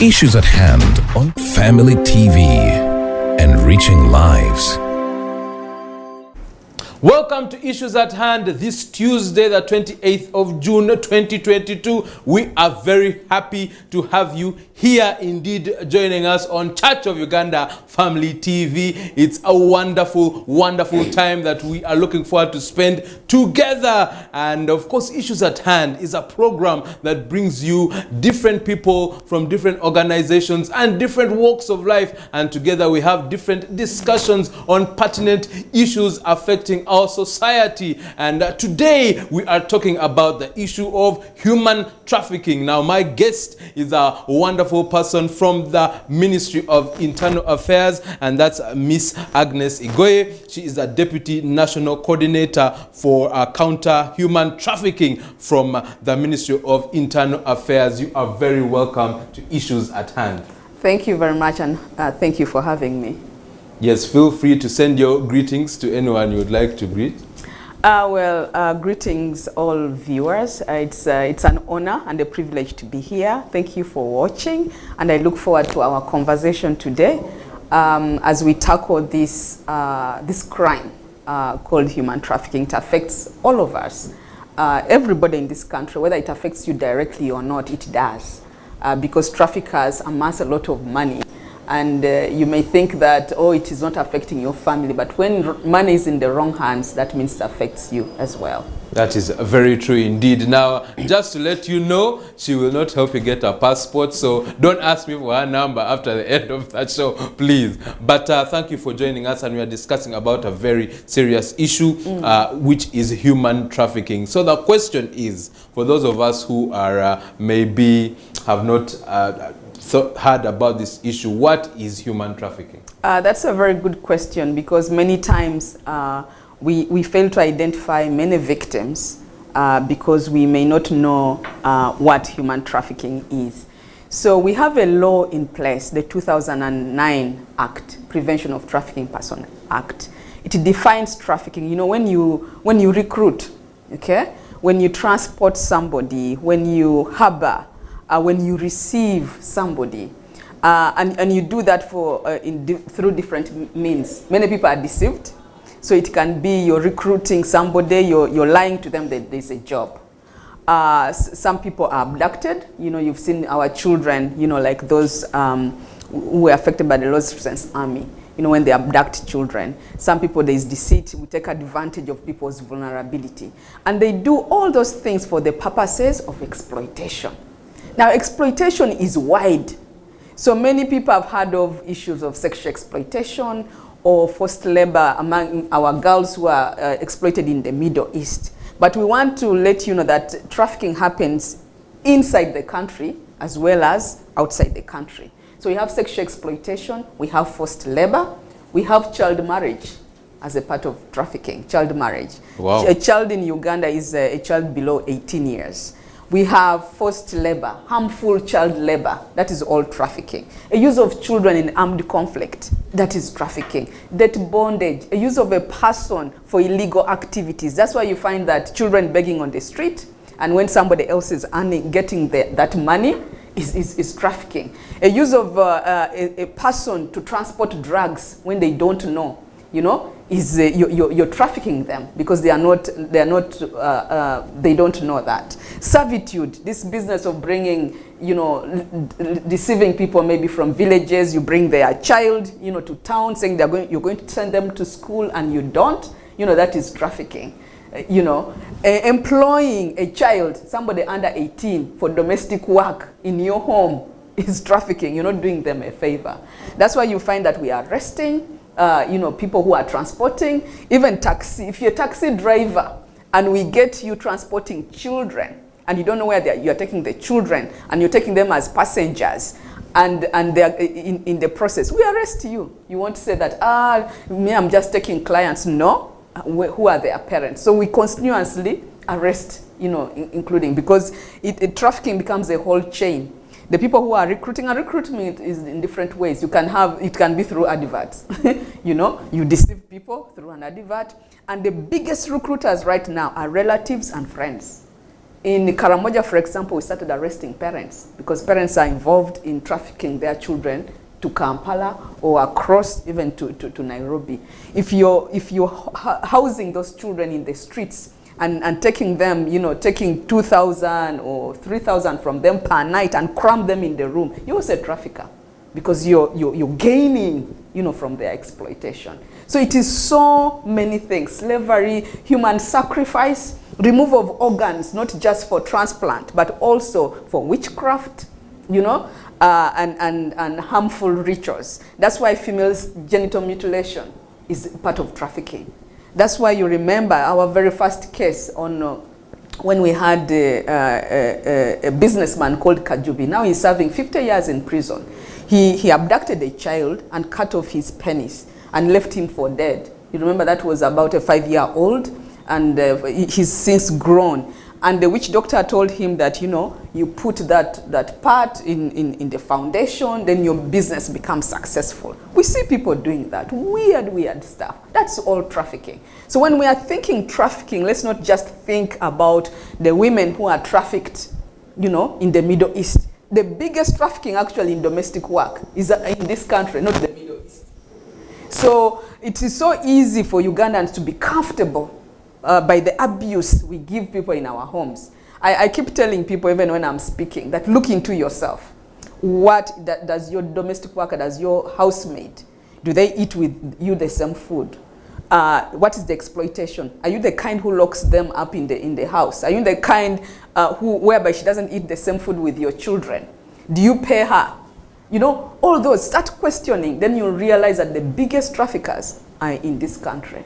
Issues at hand on Family TV, enriching lives. Welcome to Issues at Hand this Tuesday, the 28th of June 2022. We are very happy to have you here indeed joining us on Church of Uganda Family TV. It's a wonderful, wonderful time that we are looking forward to spend together. And of course, Issues at Hand is a program that brings you different people from different organizations and different walks of life. And together we have different discussions on pertinent issues affecting our society. And today we are talking about the issue of human trafficking. Now, my guest is a wonderful person from the Ministry of Internal Affairs, and that's Miss Agnes Igoye. She is a Deputy National Coordinator for Counter Human Trafficking from the Ministry of Internal Affairs. You are very welcome to Issues at Hand. Thank you very much, and thank you for having me. Yes, feel free to send your greetings to anyone you would like to greet. Greetings all viewers. It's an honor and a privilege to be here. Thank you for watching, and I look forward to our conversation today as we tackle this crime called human trafficking. It affects all of us, everybody in this country, whether it affects you directly or not, it does, because traffickers amass a lot of money. And you may think that, oh, it is not affecting your family, but when money is in the wrong hands, that means it affects you as well. That is very true indeed. Now, just to let you know, she will not help you get a passport, so don't ask me for her number after the end of that show, please. But thank you for joining us, and we are discussing about a very serious issue, which is human trafficking. So the question is, for those of us who are maybe have not heard about this issue, what is human trafficking? That's a very good question, because many times we fail to identify many victims because we may not know what human trafficking is. So we have a law in place, the 2009 Act, Prevention of Trafficking Person Act. It defines trafficking. You know, when you recruit, okay, when you transport somebody, when you harbor, when you receive somebody, and you do that through different means. Many people are deceived, so it can be you're recruiting somebody, you're lying to them that there's a job. Some people are abducted. You know, you've seen our children, you know, like those who were affected by the Lord's Resistance Army, you know, when they abduct children. Some people, there is deceit. We take advantage of people's vulnerability. And they do all those things for the purposes of exploitation. Now, exploitation is wide. So many people have heard of issues of sexual exploitation or forced labor among our girls who are exploited in the Middle East. But we want to let you know that trafficking happens inside the country as well as outside the country. So we have sexual exploitation, we have forced labor, we have child marriage as a part of trafficking, child marriage. Wow. A child in Uganda is a child below 18 years. We have forced labor, harmful child labor, that is all trafficking. A use of children in armed conflict, that is trafficking. Debt bondage, a use of a person for illegal activities. That's why you find that children begging on the street, and when somebody else is earning, getting that money, is trafficking. A use of a person to transport drugs when they don't know, you know, is you're trafficking them because they don't know that. Servitude, this business of bringing, you know, deceiving people maybe from villages, you bring their child, you know, to town saying you're going to send them to school and you don't, you know, that is trafficking. You know, employing a child, somebody under 18 for domestic work in your home is trafficking. You're not doing them a favor. That's why you find that we are arresting you know, people who are transporting, even taxi. If you're a taxi driver and we get you transporting children and you don't know where you're taking the children and you're taking them as passengers and they're in the process, we arrest you. You won't say that, me, I'm just taking clients. No, who are their parents? So we continuously arrest, you know, including, because trafficking becomes a whole chain. The people who are recruiting, and recruitment is in different ways. You can have, it can be through adverts. You know, you deceive people through an advert. And the biggest recruiters right now are relatives and friends. In Karamoja, for example, we started arresting parents because parents are involved in trafficking their children to Kampala or across even to Nairobi. If you're housing those children in the streets and taking them, taking 2,000 or 3,000 from them per night and cram them in the room, you're a trafficker because you're gaining, from their exploitation. So it is so many things: slavery, human sacrifice, removal of organs, not just for transplant, but also for witchcraft, and harmful rituals. That's why females' genital mutilation is part of trafficking. That's why you remember our very first case on when we had a businessman called Kajubi. Now he's serving 50 years in prison. He abducted a child and cut off his penis and left him for dead. You remember that was about a 5-year-old, and he's since grown. And the witch doctor told him that, you put that part in the foundation, then your business becomes successful. We see people doing that. Weird stuff. That's all trafficking. So when we are thinking trafficking, let's not just think about the women who are trafficked, in the Middle East. The biggest trafficking actually in domestic work is in this country, not the Middle East. So it is so easy for Ugandans to be comfortable by the abuse we give people in our homes. I keep telling people, even when I'm speaking, that look into yourself. What does your domestic worker, does your housemaid, do they eat with you the same food? What is the exploitation? Are you the kind who locks them up in the house? Are you the kind whereby she doesn't eat the same food with your children? Do you pay her? All those, start questioning, then you'll realize that the biggest traffickers are in this country.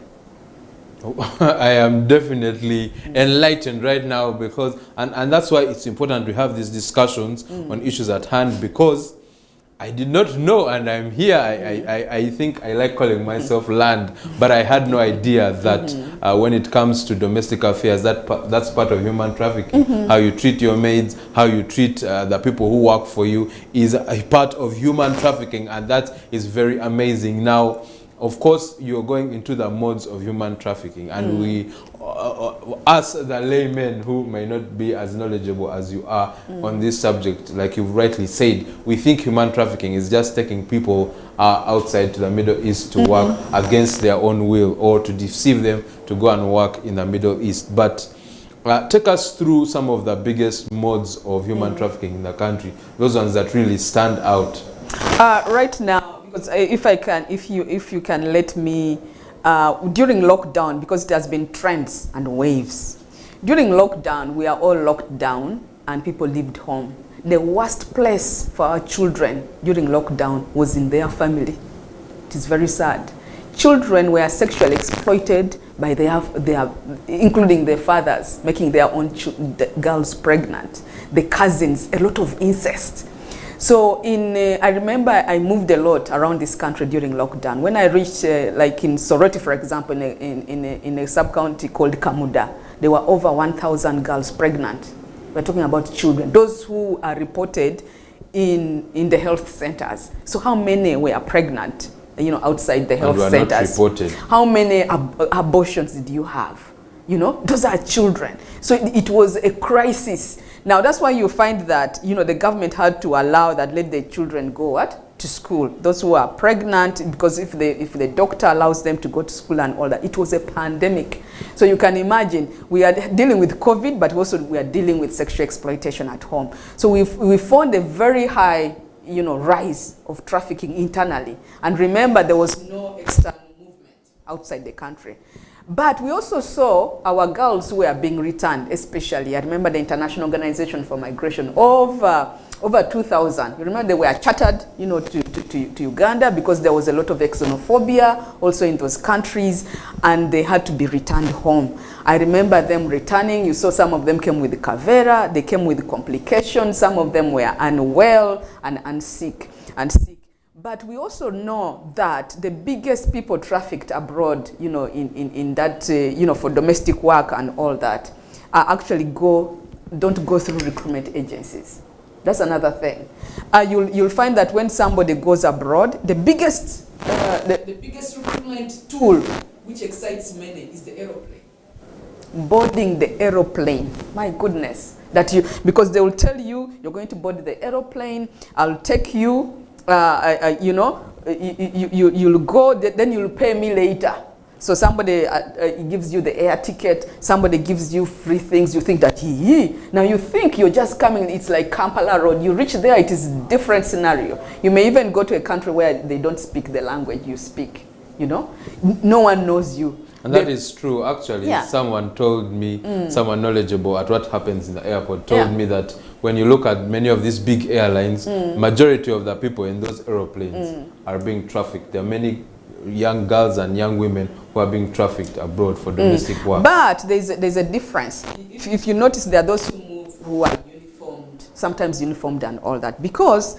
I am definitely enlightened right now, because and that's why it's important to have these discussions on issues at hand, because I did not know, and I'm here. I think I like calling myself land, but I had no idea that when it comes to domestic affairs, that's part of human trafficking. How you treat your maids, how you treat the people who work for you is a part of human trafficking, and that is very amazing. Now, of course, you're going into the modes of human trafficking, and we, us the laymen who may not be as knowledgeable as you are on this subject, like you've rightly said, we think human trafficking is just taking people outside to the Middle East to work against their own will, or to deceive them to go and work in the Middle East. But take us through some of the biggest modes of human trafficking in the country, those ones that really stand out. Right now, because if you can let me, during lockdown, because it has been trends and waves. During lockdown, we are all locked down and people lived home. The worst place for our children during lockdown was in their family. It is very sad. Children were sexually exploited by their including their fathers, making their own girls pregnant. The cousins, a lot of incest. So I remember I moved a lot around this country during lockdown. When I reached, like in Soroti, for example, in a sub-county called Kamuda, there were over 1,000 girls pregnant. We're talking about children, those who are reported in the health centers. So how many were pregnant, outside the health centers? Not reported. How many abortions did you have? Those are children. So it was a crisis. Now, that's why you find that, the government had to allow that, let the children go to school. Those who are pregnant, because if the doctor allows them to go to school and all that, it was a pandemic. So you can imagine, we are dealing with COVID, but also we are dealing with sexual exploitation at home. So we found a very high, rise of trafficking internally. And remember, there was no external movement outside the country. But we also saw our girls who were being returned, especially. I remember the International Organization for Migration, over 2,000. You remember they were chartered, to Uganda, because there was a lot of xenophobia also in those countries, and they had to be returned home. I remember them returning. You saw some of them came with Kavera. They came with complications. Some of them were unwell and sick. But we also know that the biggest people trafficked abroad, in that, for domestic work and all that, actually don't go through recruitment agencies. That's another thing. You'll find that when somebody goes abroad, the biggest recruitment tool which excites many is the aeroplane. boarding the aeroplane. My goodness. Because they will tell you, you're going to board the aeroplane, I'll take you, you know, you'll go, then you'll pay me later. So somebody gives you the air ticket, somebody gives you free things, you think that, now you think you're just coming, it's like Kampala Road, you reach there, it is a different scenario. You may even go to a country where they don't speak the language you speak, you know? No one knows you. And that is true. Actually, someone told me, someone knowledgeable at what happens in the airport told me that when you look at many of these big airlines, majority of the people in those aeroplanes are being trafficked. There are many young girls and young women who are being trafficked abroad for domestic work. But there's a difference. If you notice, there are those who move who are uniformed, sometimes uniformed and all that. Because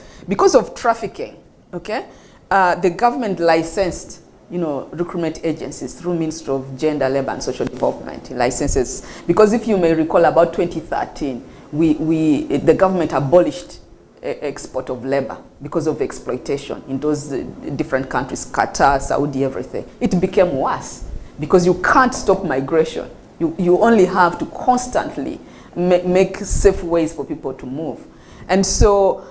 of trafficking, okay, the government licensed, you know, recruitment agencies through Ministry of Gender, Labor and Social Development licenses. Because if you may recall, about 2013, the government abolished export of labor because of exploitation in those different countries, Qatar, Saudi, everything. It became worse because you can't stop migration. You only have to constantly make safe ways for people to move. And so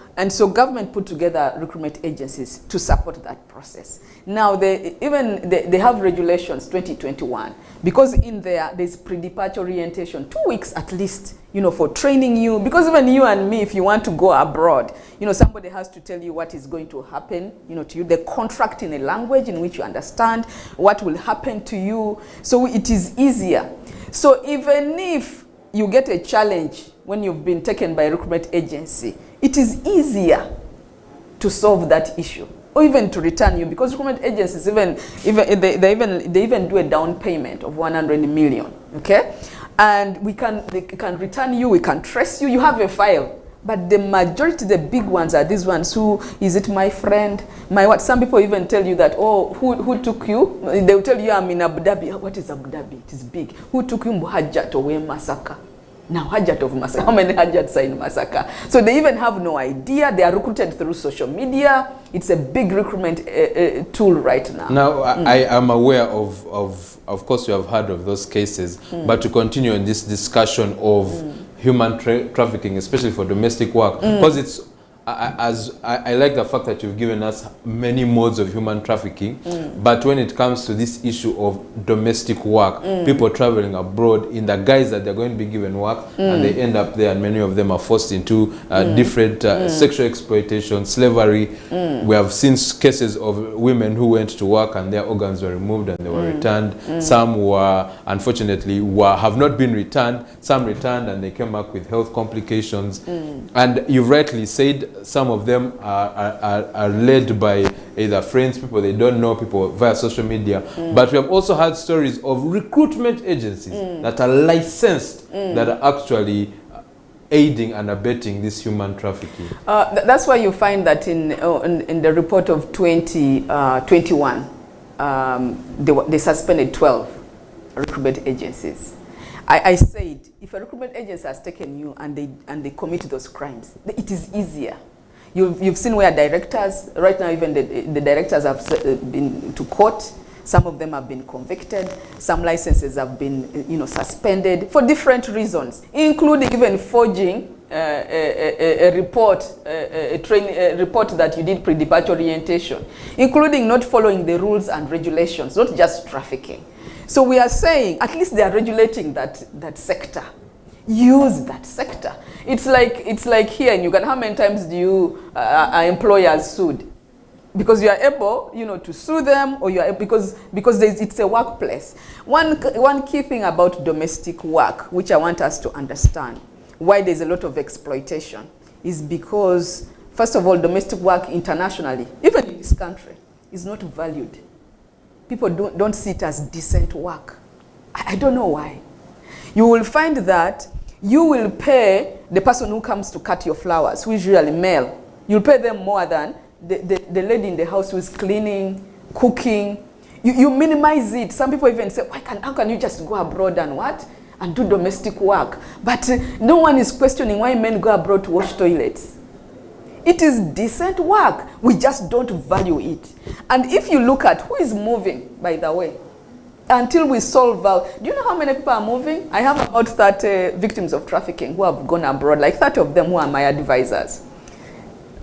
government put together recruitment agencies to support that process. Now they have regulations 2021 because in there's pre-departure orientation, 2 weeks at least, you know, for training you. Because even you and me, if you want to go abroad, you know, somebody has to tell you what is going to happen, you know, to you. They contract in a language in which you understand what will happen to you. So it is easier. So even if you get a challenge when you've been taken by a recruitment agency, it is easier to solve that issue or even to return you, because recruitment agencies they even do a down payment of 100 million, okay? And they can return you, we can trace you, you have a file. But the majority, the big ones are these ones who, is it my friend, my what? Some people even tell you that, oh, who took you? They will tell you, I'm in Abu Dhabi. What is Abu Dhabi? It is big. Who took you? Hajjat or Masaka. Now, Hajjat of Masaka. How many Hajjats are in Masaka? So they even have no idea. They are recruited through social media. It's a big recruitment tool right now. Now, I am aware of course, you have heard of those cases, but to continue in this discussion of human trafficking, especially for domestic work, because it's, I like the fact that you've given us many modes of human trafficking, but when it comes to this issue of domestic work, people traveling abroad in the guise that they're going to be given work, and they end up there, and many of them are forced into different sexual exploitation, slavery. We have seen cases of women who went to work and their organs were removed and they were returned. Some were, unfortunately, have not been returned. Some returned and they came back with health complications. And you've rightly said, some of them are led by either friends, people they don't know, people via social media. But we have also had stories of recruitment agencies that are licensed, that are actually aiding and abetting this human trafficking. That's why you find that in the report of 2021, they suspended 12 recruitment agencies. I said, if a recruitment agency has taken you and they commit those crimes, it is easier. You've seen where directors, right now even the directors have been to court. Some of them have been convicted. Some licenses have been, you know, suspended for different reasons, including even forging a report, a report that you did pre-departure orientation, including not following the rules and regulations, not just trafficking. So we are saying, at least they are regulating that sector. Use that sector. It's like here in Uganda, how many times do you are employers sued? Because you are able, you know, to sue them, or you are because it's a workplace. One key thing about domestic work, which I want us to understand, why there's a lot of exploitation, is because, first of all, domestic work internationally, even in this country, is not valued. People don't see it as decent work. I don't know why. You will find that you will pay the person who comes to cut your flowers, who is usually male. You'll pay them more than the lady in the house who is cleaning, cooking. You minimize it. Some people even say, how can you just go abroad and do domestic work? But no one is questioning why men go abroad to wash toilets. It is decent work. We just don't value it. And if you look at who is moving, by the way, until we solve out. Do you know how many people are moving? I have about 30 victims of trafficking who have gone abroad, like 30 of them who are my advisors.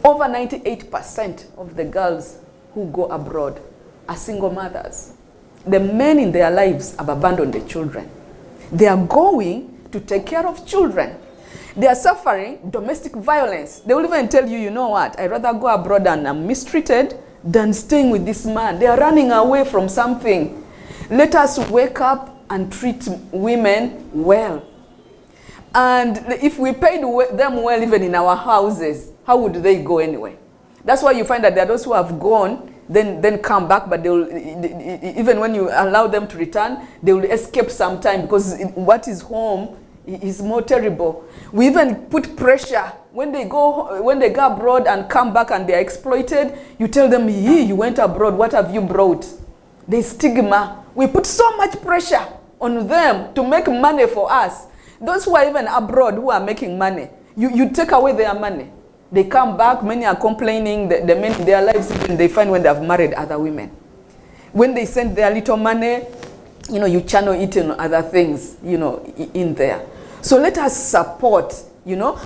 Over 98% of the girls who go abroad are single mothers. The men in their lives have abandoned the children. They are going to take care of children. They are suffering domestic violence. They will even tell you, you know what, I'd rather go abroad and I'm mistreated than staying with this man. They are running away from something. Let us wake up and treat women well. And if we paid them well even in our houses, how would they go anyway? That's why you find that there are those who have gone, then come back, but they will, even when you allow them to return, they will escape sometime because what is home is more terrible. We even put pressure when they go abroad and come back and they are exploited. You tell them, you went abroad, what have you brought? There's stigma. We put so much pressure on them to make money for us. Those who are even abroad who are making money, you take away their money. They come back, many are complaining, the men in their lives, even they find when they have married other women. When they send their little money, you channel it in other things, in there. So let us support,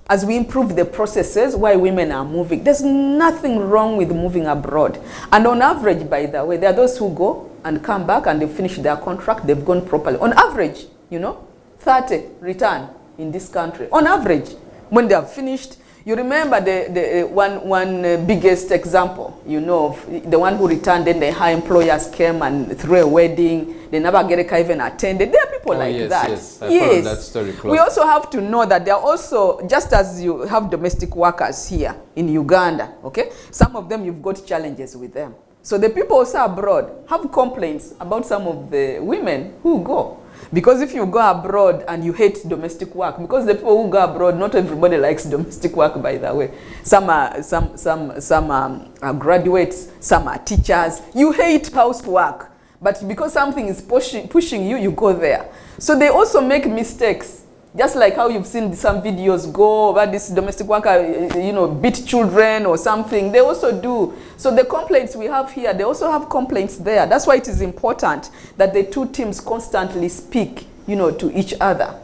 as we improve the processes why women are moving. There's nothing wrong with moving abroad. And on average, by the way, there are those who go and come back and they finish their contract, they've gone properly. On average, 30 return in this country. On average, when they have finished. You remember the one biggest example, the one who returned, then the high employers came and threw a wedding, they never get even attended. There are people that. Yes, I followed that story close. We also have to know that there are also, just as you have domestic workers here in Uganda, okay? Some of them you've got challenges with them. So the people also abroad have complaints about some of the women who go. Because if you go abroad and you hate domestic work, because the people who go abroad, not everybody likes domestic work, by the way. Some are graduates, some are teachers. You hate housework, but because something is pushing you, you go there. So they also make mistakes. Just like how you've seen some videos go about this domestic worker, beat children or something. They also do. So the complaints we have here, they also have complaints there. That's why it is important that the two teams constantly speak, to each other,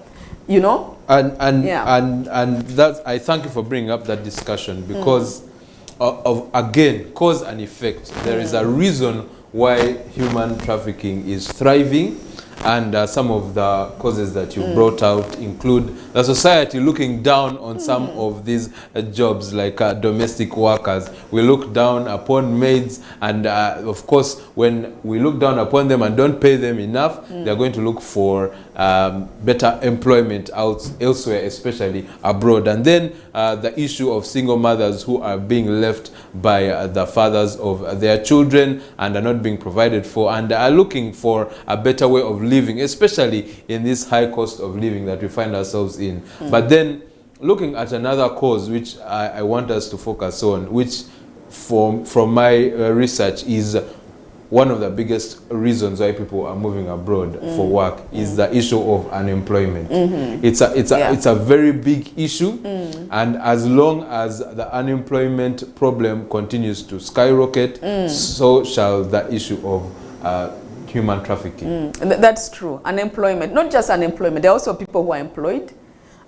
And that, I thank you for bringing up that discussion because of again, cause and effect. There is a reason why human trafficking is thriving. And some of the causes that you brought out include the society looking down on some of these jobs like domestic workers. We look down upon maids and of course when we look down upon them and don't pay them enough, they're going to look for better employment elsewhere, especially abroad. And then the issue of single mothers who are being left by the fathers of their children and are not being provided for and are looking for a better way of living, especially in this high cost of living that we find ourselves in. But then looking at another cause which I want us to focus on, which from my research is one of the biggest reasons why people are moving abroad for work is the issue of unemployment. It's a very big issue, and as long as the unemployment problem continues to skyrocket, so shall the issue of human trafficking. That's true. Unemployment, not just unemployment, there are also people who are employed,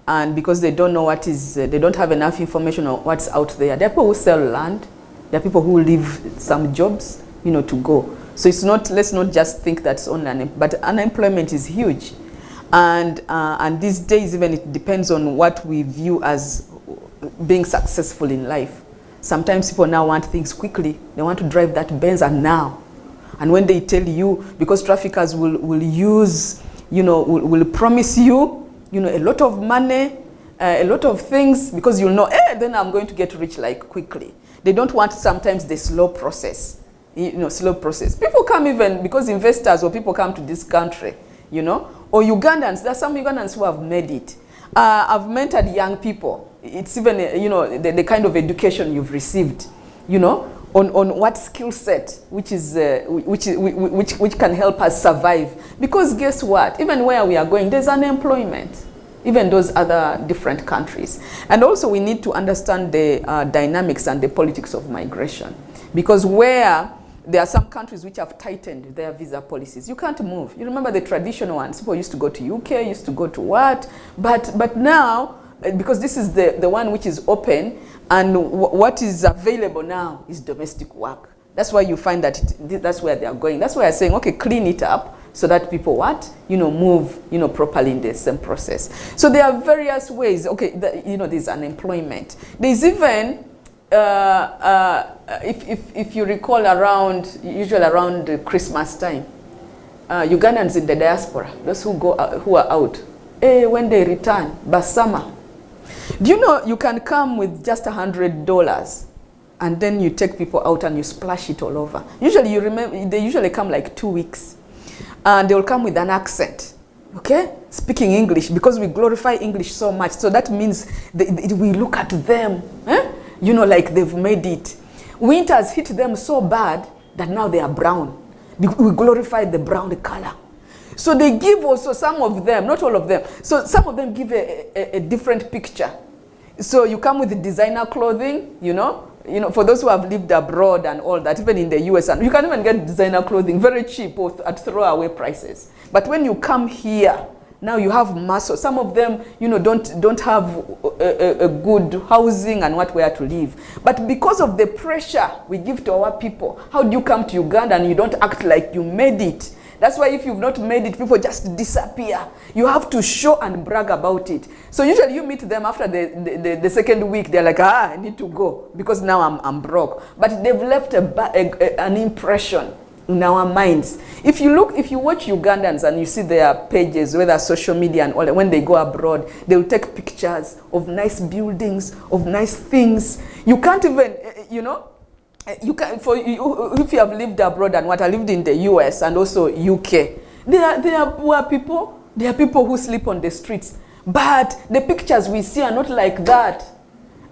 and because they don't know what is, they don't have enough information on what's out there. There are people who sell land, there are people who leave some jobs, to go. So it's not, let's not just think that's only but unemployment is huge. And these days even it depends on what we view as being successful in life. Sometimes people now want things quickly. They want to drive that Benz and now. And when they tell you, because traffickers will use, will promise you, a lot of money, a lot of things, because you'll know, then I'm going to get rich like quickly. They don't want sometimes the slow process. Slow process. People come even because investors or people come to this country, or Ugandans. There are some Ugandans who have made it. I've mentored young people. It's even, the kind of education you've received, on what skill set, which can help us survive. Because guess what? Even where we are going, there's unemployment. Even those other different countries. And also we need to understand the dynamics and the politics of migration. Because where there are some countries which have tightened their visa policies. You can't move. You remember the traditional ones. People used to go to UK, used to go to what? But now, because this is the one which is open, and what is available now is domestic work. That's why you find that that's where they are going. That's why I'm saying, okay, clean it up so that people move, properly in the same process. So there are various ways. Okay, there's unemployment. There's even, if you recall, usually around the Christmas time, Ugandans in the diaspora, those who are out, when they return, Basama. Do you know you can come with just $100 and then you take people out and you splash it all over? Usually they usually come like 2 weeks. And they will come with an accent, okay? Speaking English, because we glorify English so much. So that means we look at them, like they've made it. Winters hit them so bad that now they are brown. We glorify the brown color. So they give also some of them, not all of them. So some of them give a different picture. So you come with the designer clothing, for those who have lived abroad and all that, even in the US, and you can even get designer clothing very cheap or at throwaway prices. But when you come here, now you have muscle. Some of them, don't have a good housing and where to live. But because of the pressure we give to our people, how do you come to Uganda and you don't act like you made it? That's why if you've not made it, people just disappear. You have to show and brag about it. So usually you meet them after the second week. They're like, I need to go because now I'm broke. But they've left an impression in our minds. If you watch Ugandans and you see their pages, whether social media and all that, when they go abroad, they will take pictures of nice buildings, of nice things. You can't even, if you have lived abroad and I lived in the US and also UK, there are poor people. There are people who sleep on the streets. But the pictures we see are not like that.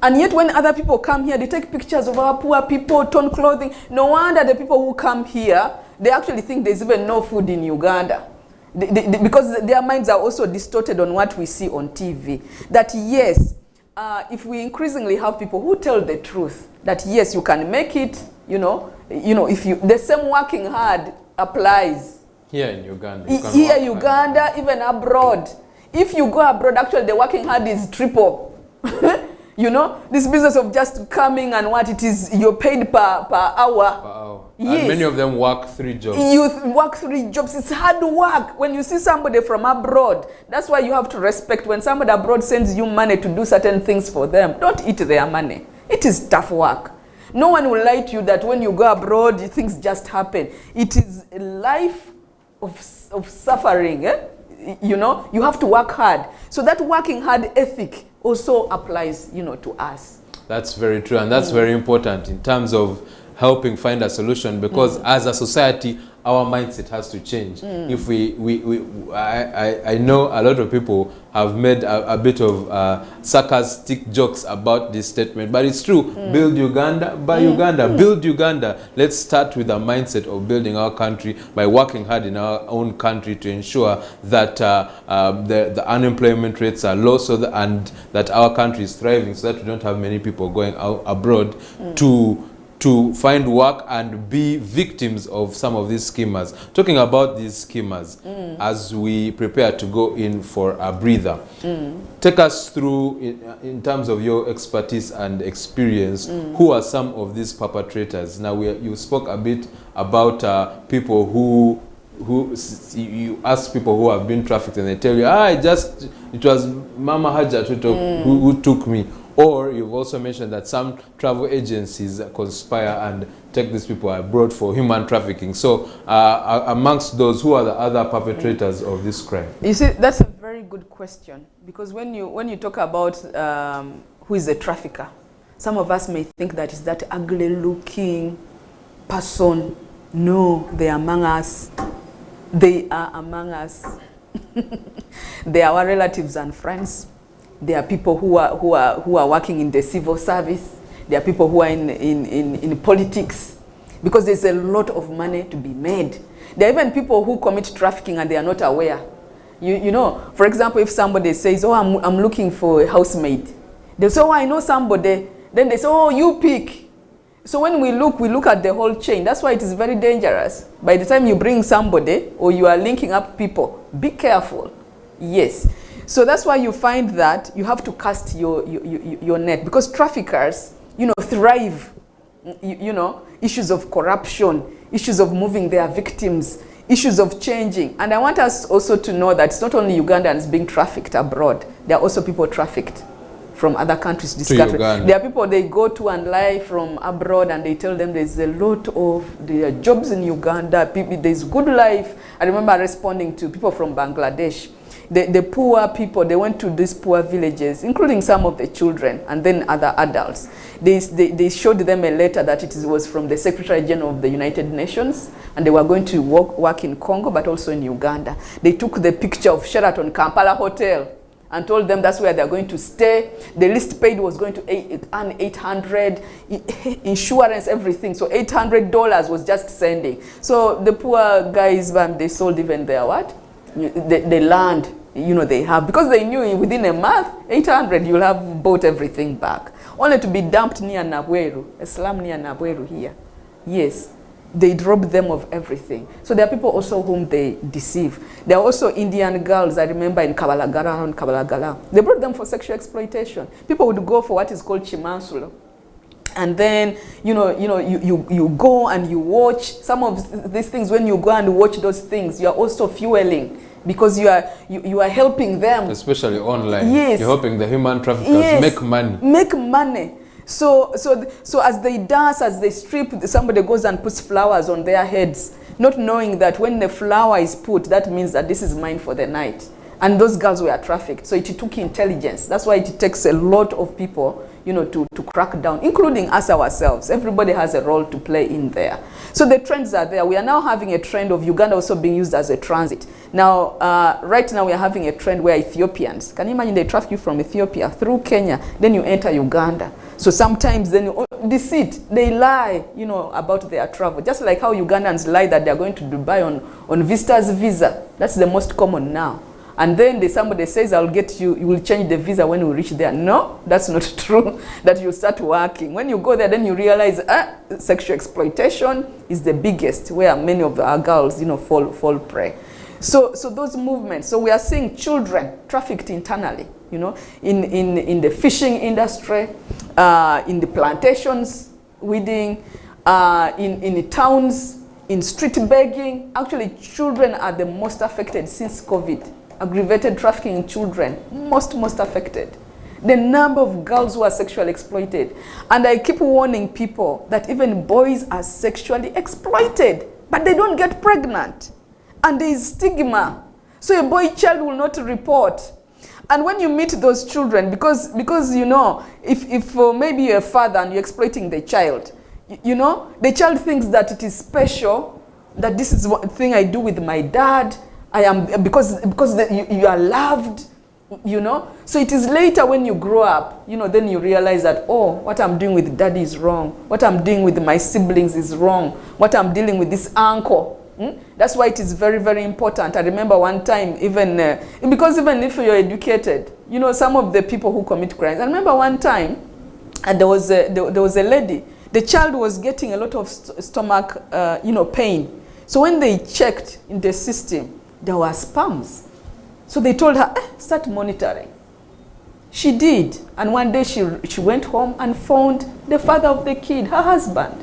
And yet when other people come here, they take pictures of our poor people, torn clothing. No wonder the people who come here, they actually think there's even no food in Uganda. Because their minds are also distorted on what we see on TV. That yes, if we increasingly have people who tell the truth, that yes, you can make it, if the same working hard applies. Here in Uganda. Here in Uganda, even abroad. If you go abroad, actually the working hard is triple. This business of just coming and it is, you're paid per hour. Per hour. Yes. And many of them work 3 jobs. You work 3 jobs. It's hard work. When you see somebody from abroad, that's why you have to respect when somebody abroad sends you money to do certain things for them. Don't eat their money. It is tough work. No one will lie to you that when you go abroad, things just happen. It is a life of suffering. You have to work hard. So that working hard ethic also applies, to us. That's very true, and that's very important in terms of helping find a solution, because as a society, our mindset has to change. If I know a lot of people have made a bit of sarcastic jokes about this statement, but it's true. Build Uganda, buy Uganda, build Uganda. Let's start with a mindset of building our country by working hard in our own country to ensure that the unemployment rates are low, and that our country is thriving, so that we don't have many people going out abroad to find work and be victims of some of these schemers. Talking about these schemers, as we prepare to go in for a breather, take us through, in terms of your expertise and experience, who are some of these perpetrators? Now, you spoke a bit about people who you ask people who have been trafficked and they tell you, it was Mama Hajat who took me. Or you've also mentioned that some travel agencies conspire and take these people abroad for human trafficking. So amongst those, who are the other perpetrators of this crime? You see, that's a very good question, because when you talk about who is a trafficker, some of us may think that is that ugly looking person. No, they are among us. They are among us. They are our relatives and friends. There are people who are working in the civil service. There are people who are in politics, because there's a lot of money to be made. There are even people who commit trafficking and they are not aware. For example, if somebody says, "Oh, I'm looking for a housemaid," they say, "Oh, I know somebody." Then they say, "Oh, you pick." So when we look at the whole chain. That's why it is very dangerous. By the time you bring somebody or you are linking up people, be careful. Yes. So that's why you find that you have to cast your net, because traffickers, thrive, issues of corruption, issues of moving their victims, issues of changing. And I want us also to know that it's not only Ugandans being trafficked abroad. There are also people trafficked from other countries to this country. There are people they go to and lie from abroad, and they tell them there's a lot of there are jobs in Uganda, people, there's good life. I remember responding to people from Bangladesh. The poor people, they went to these poor villages, including some of the children and then other adults. They showed them a letter that it was from the Secretary General of the United Nations, and they were going to work in Congo, but also in Uganda. They took the picture of Sheraton Kampala Hotel and told them that's where they're going to stay. The least paid was going to earn 800, insurance, everything. So $800 was just sending. So the poor guys, they sold even their what? The land, they have, because they knew within a month, 800, you'll have bought everything back. Only to be dumped near Nabweru, a slum near Nabweru here. Yes, they robbed them of everything. So there are people also whom they deceive. There are also Indian girls, I remember in Kabalagala. They brought them for sexual exploitation. People would go for what is called chimansulo. And then, you go and you watch some of these things. When you go and watch those things, you are also fueling, because you are helping them. Especially online. Yes. You're helping the human traffickers make money. Make money. So as they dance, as they strip, somebody goes and puts flowers on their heads, not knowing that when the flower is put, that means that this is mine for the night. And those girls were trafficked. So it took intelligence. That's why it takes a lot of people, to crack down, including us ourselves. Everybody has a role to play in there. So the trends are there. We are now having a trend of Uganda also being used as a transit. Now, right now we are having a trend where Ethiopians, can you imagine they traffic you from Ethiopia through Kenya, then you enter Uganda. So sometimes then deceit, they lie, about their travel. Just like how Ugandans lie that they are going to Dubai on visitor's visa. That's the most common now. And then somebody says, I'll get you, you will change the visa when we reach there. No, that's not true, that you start working. When you go there, then you realize sexual exploitation is the biggest, where many of our girls, fall prey. So those movements, so we are seeing children trafficked internally, in the fishing industry, in the plantations, weeding, in the towns, in street begging. Actually, children are the most affected since COVID. Aggravated trafficking in children, most affected. The number of girls who are sexually exploited. And I keep warning people that even boys are sexually exploited, but they don't get pregnant. And there is stigma. So a boy child will not report. And when you meet those children, because if maybe you're a father and you're exploiting the child, the child thinks that it is special, that this is one thing I do with my dad. I am, because you are loved, So it is later when you grow up, then you realize that, oh, what I'm doing with daddy is wrong. What I'm doing with my siblings is wrong. What I'm dealing with this uncle. That's why it is very, very important. I remember one time, because even if you're educated, some of the people who commit crimes. I remember one time, and there was a lady. The child was getting a lot of stomach, pain. So when they checked in the system, there were spams. So they told her, start monitoring. She did. And one day she went home and found the father of the kid, her husband,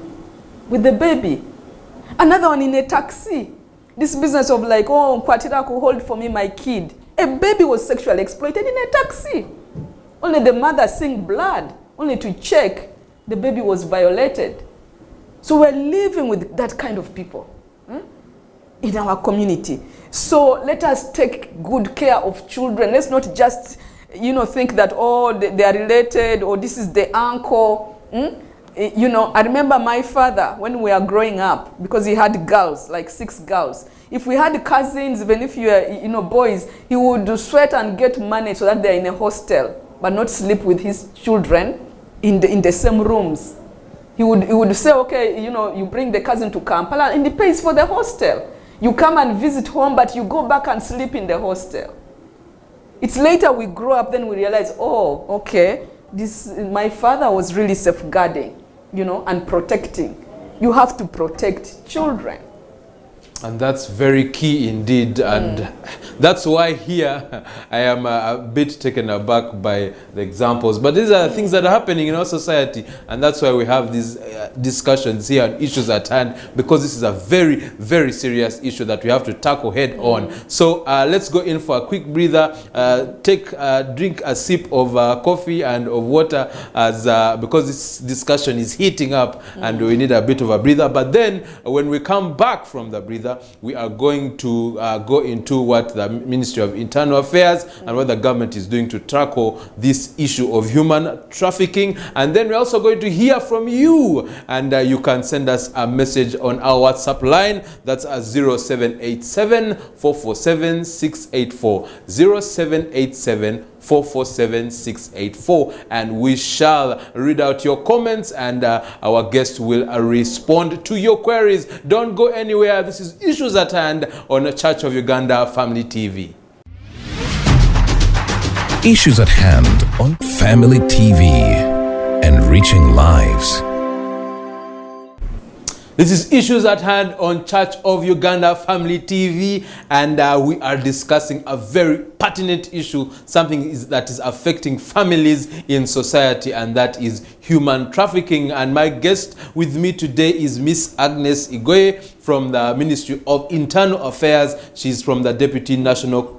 with the baby. Another one in a taxi. This business of like, Kwatira could hold for me my kid. A baby was sexually exploited in a taxi. Only the mother seeing blood, only to check the baby was violated. So we're living with that kind of people in our community. So let us take good care of children. Let's not just, think that, they are related, or this is the uncle. I remember my father, when we were growing up, because he had girls, like 6 girls. If we had cousins, even if you are, boys, he would sweat and get money so that they're in a hostel, but not sleep with his children in the same rooms. He would say, okay, you bring the cousin to Kampala, and he pays for the hostel. You come and visit home, but you go back and sleep in the hostel. It's later we grow up, then we realize, oh, okay, my father was really safeguarding, you know, and protecting. You have to protect children. And that's very key indeed, and that's why here I am a bit taken aback by the examples. But these are things that are happening in our society, and that's why we have these discussions here on issues at hand, because this is a very, very serious issue that we have to tackle head on. So let's go in for a quick breather, drink a sip of coffee and of water, as because this discussion is heating up and we need a bit of a breather. But then when we come back from the breather, we are going to go into what the Ministry of Internal Affairs and what the government is doing to tackle this issue of human trafficking. And then we're also going to hear from you, and you can send us a message on our WhatsApp line. That's 0787 447 684, 0787 447 684, and we shall read out your comments, and our guest will respond to your queries. Don't go anywhere. This is Issues at Hand on Church of Uganda Family TV. Issues at Hand on Family TV, enriching lives. This is Issues at Hand on Church of Uganda Family TV, and we are discussing a very pertinent issue, something that is affecting families in society, and that is human trafficking. And my guest with me today is Miss Agnes Igoye from the Ministry of Internal Affairs. She's from the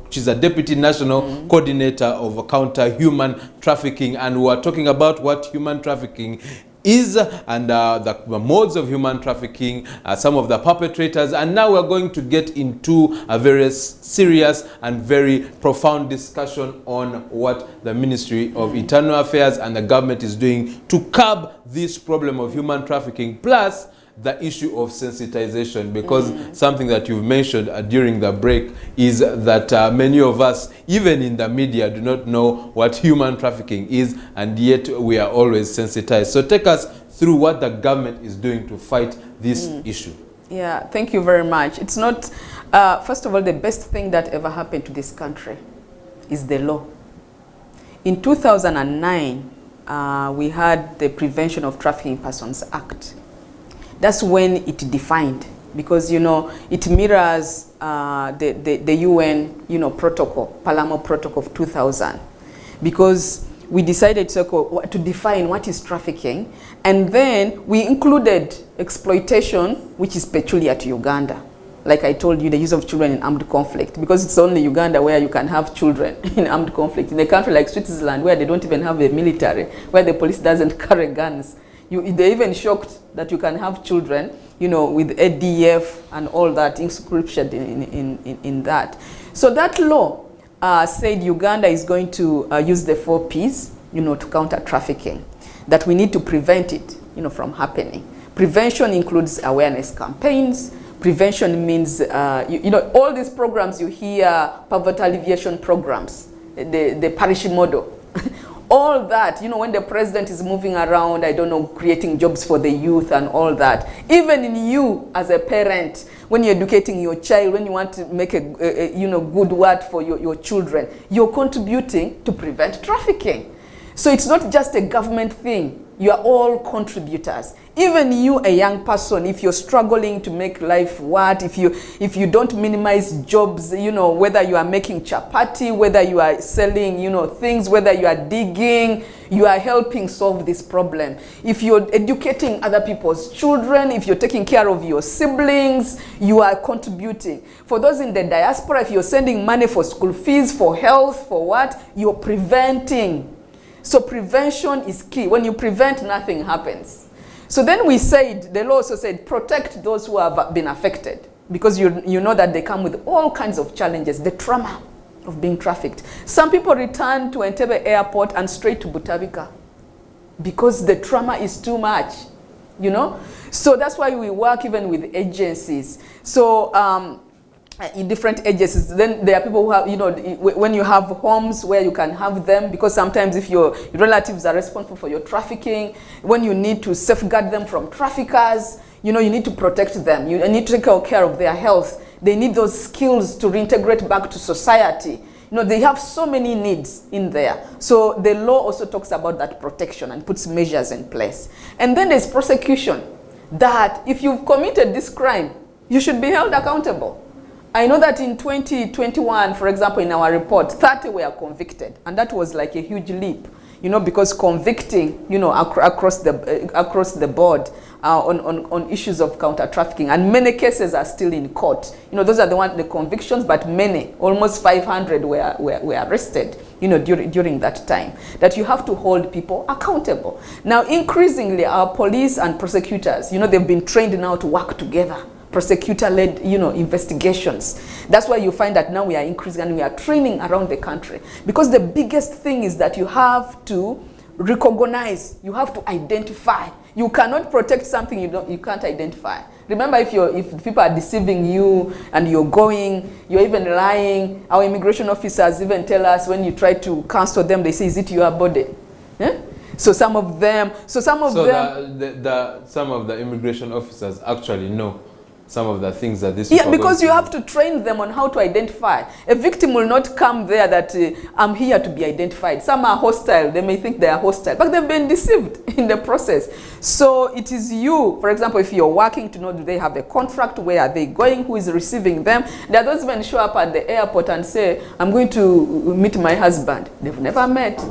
She's a Deputy National Coordinator of Counter Human Trafficking, and we are talking about what human trafficking is, and the modes of human trafficking, some of the perpetrators, and now we're going to get into a very serious and very profound discussion on what the Ministry of Internal Affairs and the government is doing to curb this problem of human trafficking, plus the issue of sensitization, because something that you've mentioned during the break is that many of us, even in the media, do not know what human trafficking is, and yet we are always sensitized. So take us through what the government is doing to fight this issue. Yeah, thank you very much. It's not, first of all, the best thing that ever happened to this country is the law. In 2009, we had the Prevention of Trafficking Persons Act. That's when it defined, because, you know, it mirrors the UN, you know, protocol, Palermo Protocol of 2000, because we decided to define what is trafficking, and then we included exploitation, which is peculiar to Uganda. Like I told you, the use of children in armed conflict, because it's only Uganda where you can have children in armed conflict. In a country like Switzerland, where they don't even have a military, where the police doesn't carry guns, they're even shocked that you can have children, you know, with ADF and all that inscription in that. So that law said Uganda is going to use the 4 Ps, you know, to counter trafficking, that we need to prevent it, you know, from happening. Prevention includes awareness campaigns. Prevention means, you know, all these programs you hear, poverty alleviation programs, the parish model. All that, you know, when the president is moving around, I don't know, creating jobs for the youth and all that. Even in you as a parent, when you're educating your child, when you want to make a you know, good word for your children, you're contributing to prevent trafficking. So it's not just a government thing. You are all contributors. Even you, a young person, if you're struggling to make life work, if you don't minimize jobs, you know, whether you are making chapati, whether you are selling, you know, things, whether you are digging, you are helping solve this problem. If you're educating other people's children, if you're taking care of your siblings, you are contributing. For those in the diaspora, if you're sending money for school fees, for health, for what, you're preventing. So prevention is key. When you prevent, nothing happens. So then we said, the law also said, protect those who have been affected, because you know that they come with all kinds of challenges, the trauma of being trafficked. Some people return to Entebbe airport and straight to Butabika because the trauma is too much, you know? So that's why we work even with agencies. So in different agencies, then there are people who have, you know, when you have homes where you can have them, because sometimes if your relatives are responsible for your trafficking, when you need to safeguard them from traffickers, you know, you need to protect them. You need to take care of their health. They need those skills to reintegrate back to society. You You know, they have so many needs in there. So the law also talks about that protection and puts measures in place. And then there's prosecution, that if you've committed this crime, you should be held accountable. I know that in 2021, for example, in our report, 30 were convicted, and that was like a huge leap, you know, because convicting, you know, across the board on issues of counter trafficking, and many cases are still in court. You know, those are the convictions, but many, almost 500 were arrested, you know, during that time. That you have to hold people accountable. Now, increasingly, our police and prosecutors, you know, they've been trained now to work together. Prosecutor-led, you know, investigations. That's why you find that now we are increasing and we are training around the country. Because the biggest thing is that you have to recognize, you have to identify. You cannot protect something you can't identify. Remember, if people are deceiving you and you're even lying, our immigration officers even tell us when you try to counsel them, they say, is it your body? Yeah? Some of the immigration officers actually know some of the things that this. Yeah, because you have to train them on how to identify. A victim will not come there that I'm here to be identified. Some are hostile. They may think they are hostile, but they've been deceived in the process. So it is you, for example, if you're working to know, do they have a contract? Where are they going? Who is receiving them? There are those men show up at the airport and say, I'm going to meet my husband. They've never met,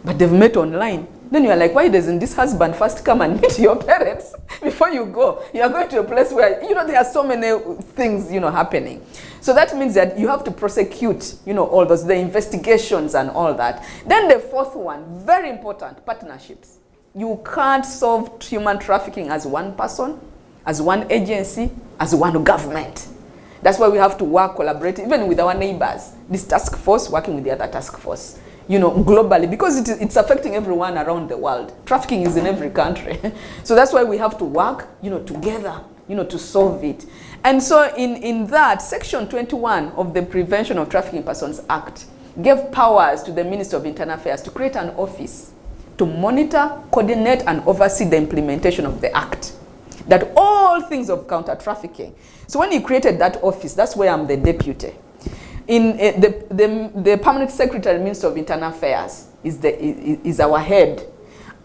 but they've met online. Then you are like, why doesn't this husband first come and meet your parents before you go? You are going to a place where, you know, there are so many things, you know, happening. So that means that you have to prosecute, you know, all those, the investigations and all that. Then the fourth one, very important, partnerships. You can't solve human trafficking as one person, as one agency, as one government. That's why we have to work, collaborate, even with our neighbors. This task force working with the other task force. You know, globally, because it's affecting everyone around the world. Trafficking is in every country. So that's why we have to work, you know, together, you know, to solve it. And so in that, Section 21 of the Prevention of Trafficking Persons Act gave powers to the Minister of Internal Affairs to create an office to monitor, coordinate, and oversee the implementation of the Act. That all things of counter-trafficking. So when he created that office, that's where I'm the deputy. In the permanent secretary, Minister of Internal Affairs, is our head,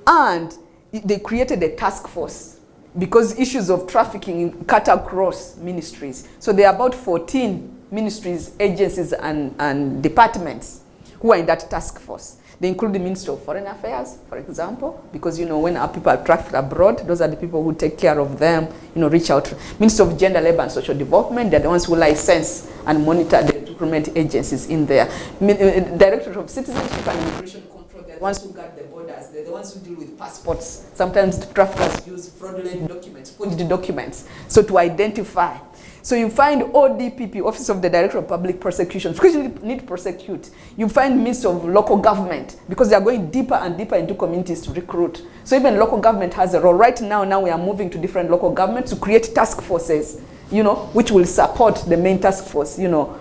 and they created a task force because issues of trafficking cut across ministries. So there are about 14 ministries, agencies, and departments who are in that task force. They include the Minister of Foreign Affairs, for example, because, you know, when our people are trafficked abroad, those are the people who take care of them, you know, reach out. Minister of Gender, Labor, and Social Development, they're the ones who license and monitor the recruitment agencies in there. Directorate of Citizenship and Immigration Control, they're the ones who guard the borders, they're the ones who deal with passports. Sometimes the traffickers use fraudulent documents, forged documents, so to identify. So you find ODPP, Office of the Director of Public Prosecutions, because you need to prosecute. You find Minister of Local Government, because they are going deeper and deeper into communities to recruit. So even local government has a role. Right now we are moving to different local governments to create task forces, you know, which will support the main task force, you know,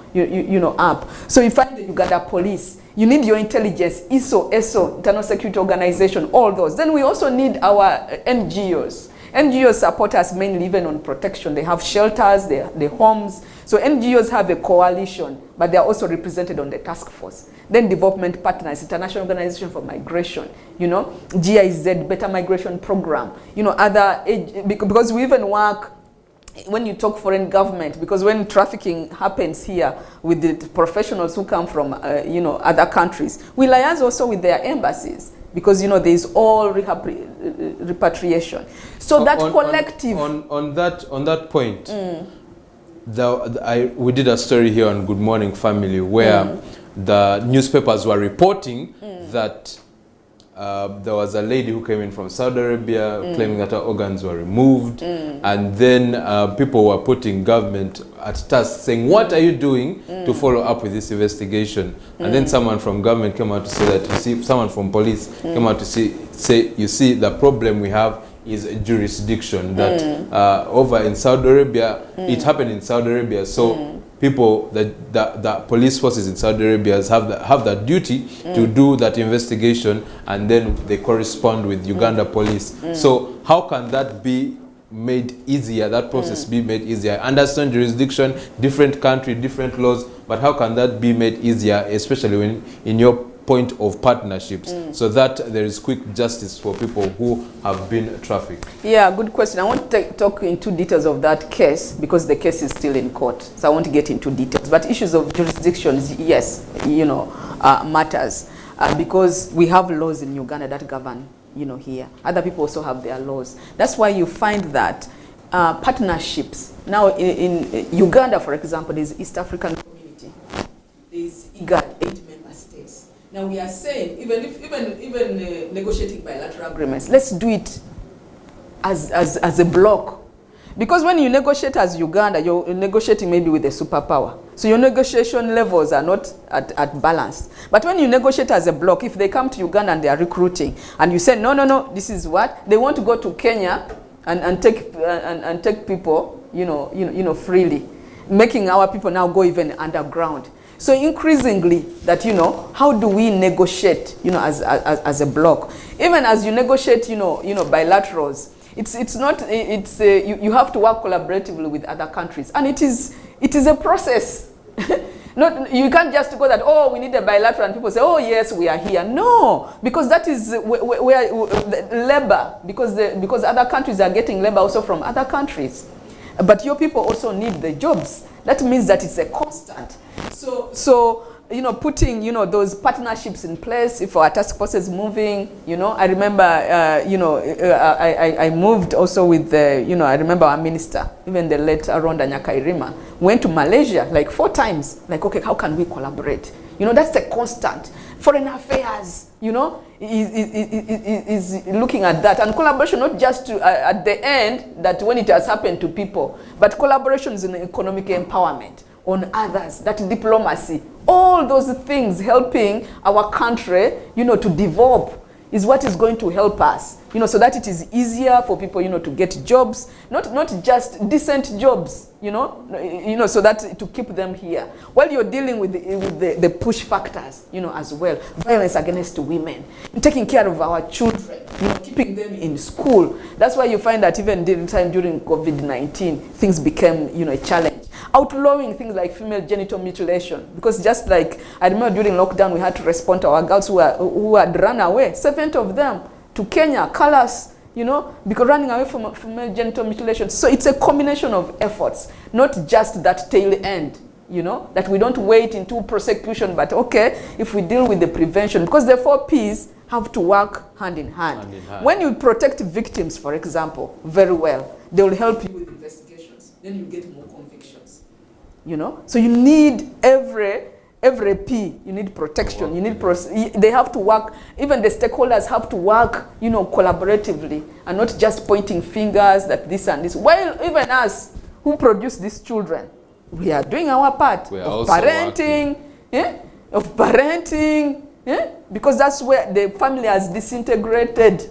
up. So you find the Uganda police. You need your intelligence, ESO, Internal Security Organization, all those. Then we also need our NGOs. NGOs support us mainly even on protection. They have shelters, the homes. So NGOs have a coalition, but they are also represented on the task force. Then development partners, International Organization for Migration, you know, GIZ, Better Migration Program, you know, because we even work, when you talk foreign government, because when trafficking happens here with the professionals who come from, you know, other countries, we liaise also with their embassies. Because, you know, there is all repatriation. So that collective... On that point, we did a story here on Good Morning Family where the newspapers were reporting that there was a lady who came in from Saudi Arabia claiming that her organs were removed, and then people were putting government at task saying, what are you doing to follow up with this investigation? And then someone from government came out to say that, you see, someone from police came out to say, you see, the problem we have is a jurisdiction that over in Saudi Arabia, it happened in Saudi Arabia, so people, the police forces in Saudi Arabia have that duty to do that investigation, and then they correspond with Uganda police. So how can that be made easier, that process be made easier? I understand jurisdiction, different country, different laws, but how can that be made easier, especially when in your point of partnerships, so that there is quick justice for people who have been trafficked? Yeah, good question. I won't talk into details of that case because the case is still in court, so I won't get into details. But issues of jurisdictions, yes, you know, matters because we have laws in Uganda that govern, you know, here. Other people also have their laws. That's why you find that partnerships. Now in Uganda, for example, there's East African Community. There's Igad, 8 member states. Now we are saying, even negotiating bilateral agreements, let's do it as a bloc. Because when you negotiate as Uganda, you're negotiating maybe with a superpower. So your negotiation levels are not at balance. But when you negotiate as a bloc, if they come to Uganda and they are recruiting, and you say, no, this is what, they want to go to Kenya and take people, you know, freely, making our people now go even underground. So increasingly that, you know, how do we negotiate, you know, as a bloc? Even as you negotiate, you know, bilaterals, you have to work collaboratively with other countries, and it is a process. You can't just go that, oh, we need a bilateral, and people say, oh yes, we are here. No, because that is where labor, because other countries are getting labor also from other countries, but your people also need the jobs. That means that it's a constant. So you know, putting, you know, those partnerships in place. If our task force is moving, you know, I remember, you know, I moved also with the, you know, I remember our minister, even the late Aronda Nyakairima, went to Malaysia like 4 times. Like, okay, how can we collaborate? You know, that's the constant. Foreign affairs, you know, is looking at that. And collaboration, not just at the end, that when it has happened to people, but collaborations in economic empowerment on others, that diplomacy, all those things helping our country, you know, to develop is what is going to help us, you know, so that it is easier for people, you know, to get jobs, not just decent jobs, you know, so that to keep them here. While you're dealing with the push factors, you know, as well, violence against women, taking care of our children, you know, keeping them in school. That's why you find that even during COVID-19, things became, you know, a challenge. Outlawing things like female genital mutilation, because just like I remember during lockdown, we had to respond to our girls who had run away, 7 of them to Kenya, colors, you know, because running away from female genital mutilation. So it's a combination of efforts, not just that tail end, you know, that we don't wait into prosecution, but okay, if we deal with the prevention, because the 4 Ps have to work hand in hand. When you protect victims, for example, very well, they will help you with investigations. Then you get more convictions, you know. So you need every P, you need protection, you need they have to work, even the stakeholders have to work, you know, collaboratively, and not just pointing fingers that this and this. While even us who produce these children, we are doing our part of parenting, because that's where the family has disintegrated.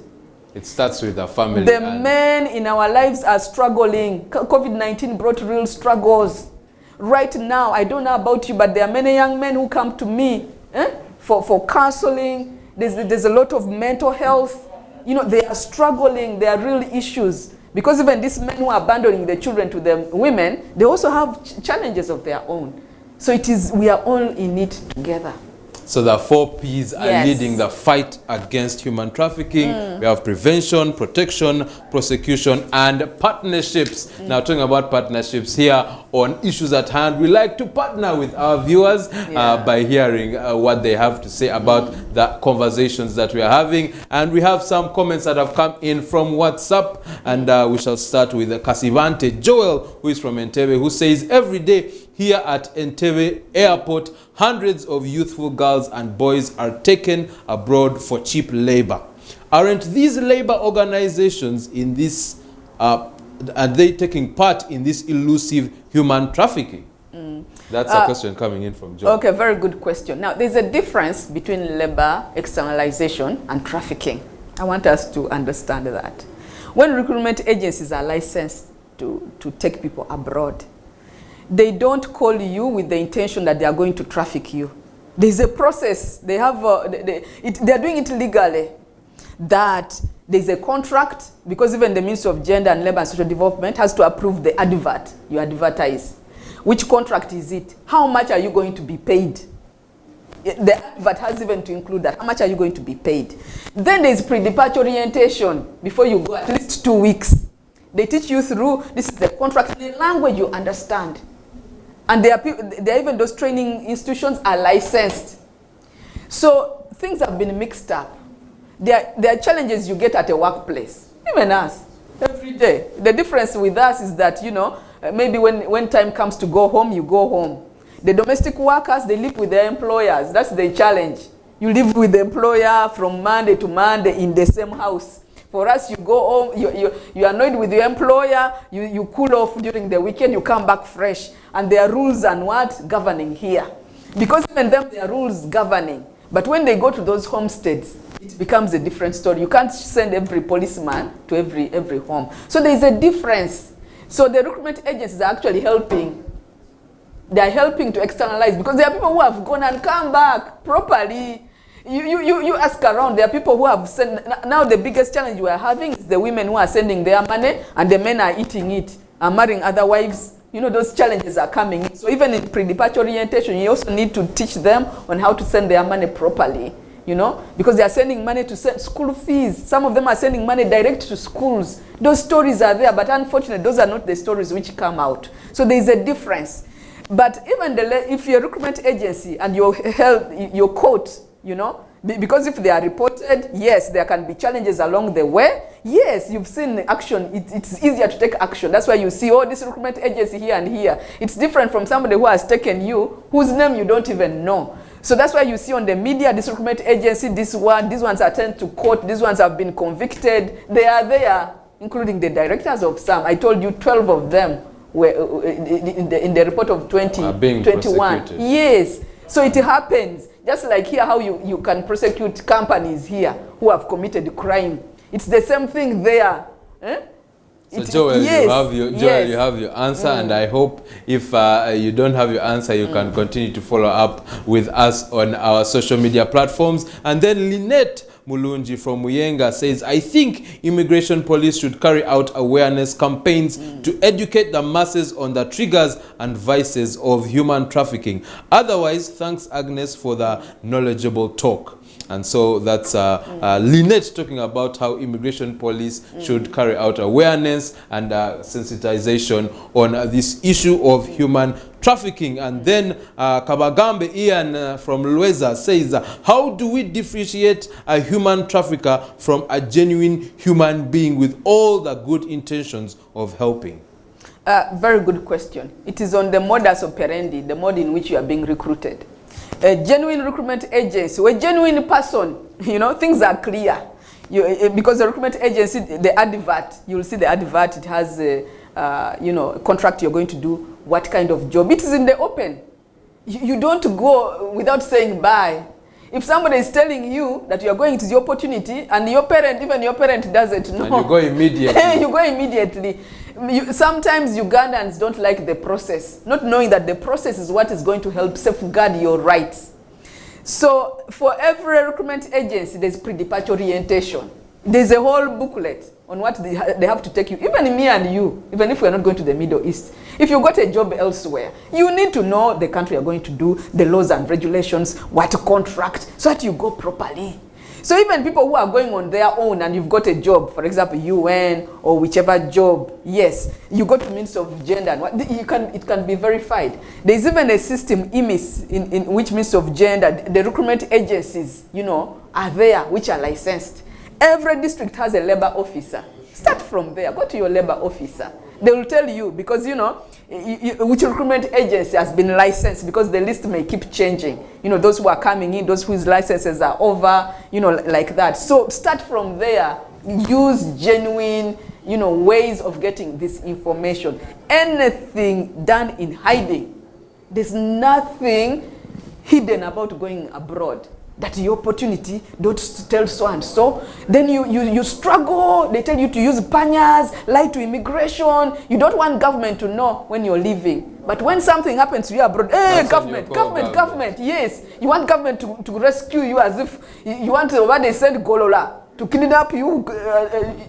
It starts with the family. The men in our lives are struggling. COVID-19 brought real struggles. Right now, I don't know about you, but there are many young men who come to me for counseling. There's a lot of mental health. You know, they are struggling. There are real issues. Because even these men who are abandoning the children to the women, they also have challenges of their own. So we are all in it together. So the 4 Ps are leading the fight against human trafficking. We have prevention, protection, prosecution, and partnerships. Now, talking about partnerships here on Issues at Hand, we like to partner with our viewers by hearing what they have to say about the conversations that we are having. And we have some comments that have come in from WhatsApp. And we shall start with Kasivante Joel, who is from Entebbe, who says, every day here at Entebbe Airport, hundreds of youthful girls and boys are taken abroad for cheap labor. Aren't these labor organizations in this, are they taking part in this elusive human trafficking? That's a question coming in from John. Okay, very good question. Now, there's a difference between labor externalization and trafficking. I want us to understand that. When recruitment agencies are licensed to take people abroad, they don't call you with the intention that they are going to traffic you. There's a process. They have they're doing it legally. That there's a contract, because even the Ministry of Gender and Labor and Social Development has to approve the advert you advertise. which contract is it? How much are you going to be paid? The advert has even to include that. How much are you going to be paid? Then there's pre-departure orientation before you go, at least 2 weeks. They teach you through, this is the contract, the language you understand. And there are even those training institutions are licensed. So things have been mixed up. There are challenges you get at a workplace, even us, every day. The difference with us is that, you know, maybe when time comes to go home, you go home. The domestic workers, they live with their employers. That's the challenge. You live with the employer from Monday to Monday in the same house. For us, you go home, you're annoyed with your employer, you cool off during the weekend, you come back fresh. And there are rules and what? Governing here. Because even them, there are rules governing. But when they go to those homesteads, it becomes a different story. You can't send every policeman to every home. So there is a difference. So the recruitment agencies are actually helping. They are helping to externalize, because there are people who have gone and come back properly. You ask around, there are people who have sent. Now the biggest challenge we are having is the women who are sending their money and the men are eating it, are marrying other wives. You know, those challenges are coming in. So even in pre-departure orientation, you also need to teach them on how to send their money properly, you know, because they are sending money to send school fees. Some of them are sending money direct to schools. Those stories are there, but unfortunately, those are not the stories which come out. So there is a difference. But even if you're a recruitment agency and you're caught, you know, because if they are reported, yes, there can be challenges along the way. Yes, you've seen action. It's easier to take action. That's why you see, oh, this recruitment agency here and here. It's different from somebody who has taken you, whose name you don't even know. So that's why you see on the media, this recruitment agency, these ones are sent to court, these ones have been convicted. They are there, including the directors of some. I told you 12 of them were in the report of 2021. Yes, so it happens. Just like here, how you can prosecute companies here who have committed crime. It's the same thing there. Eh? So Joel, yes, you have your answer, and I hope if you don't have your answer, you can continue to follow up with us on our social media platforms. And then Lynette Mulunji from Muyenga says, I think immigration police should carry out awareness campaigns to educate the masses on the triggers and vices of human trafficking. Otherwise, thanks Agnes for the knowledgeable talk. And so that's Lynette talking about how immigration police should carry out awareness and sensitization on this issue of human trafficking. And then Kabagambe Ian from Lueza says, how do we differentiate a human trafficker from a genuine human being with all the good intentions of helping? Very good question. It is on the modus operandi, the mode in which you are being recruited. A genuine recruitment agency, or a genuine person, you know, things are clear. Because the recruitment agency, the advert, you will see the advert, it has a, you know, a contract you're going to do, what kind of job. It is in the open. You don't go without saying bye. If somebody is telling you that you are going, it is your opportunity, and your parent, even your parent doesn't know. And you go immediately. You go immediately. Sometimes Ugandans don't like the process, not knowing that the process is what is going to help safeguard your rights. So for every recruitment agency, there's pre-departure orientation. There's a whole booklet on what they have to take you. Even me and you, even if we're not going to the Middle East, if you got a job elsewhere, you need to know the country you're going to do, the laws and regulations, what to contract, so that you go properly. So even people who are going on their own and you've got a job, for example, UN or whichever job, yes, you got Ministry of Gender, and it can be verified. There's even a system, IMIS, in which Ministry of Gender, the recruitment agencies, you know, are there, which are licensed. Every district has a labor officer. Start from there. Go to your labor officer. They will tell you, because, you know, which recruitment agency has been licensed, because the list may keep changing. You know, those who are coming in, those whose licenses are over, you know, like that. So start from there. Use genuine, you know, ways of getting this information. Anything done in hiding. There's nothing hidden about going abroad. That's your opportunity. Don't tell so and so. Then you struggle. They tell you to use panyas, lie to immigration. You don't want government to know when you're leaving. But when something happens to you abroad, hey, government, yes. You want government to rescue you, as if you want what they send Golola to kidnap you.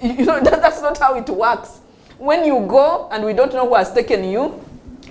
You know, that's not how it works. When you go and we don't know who has taken you,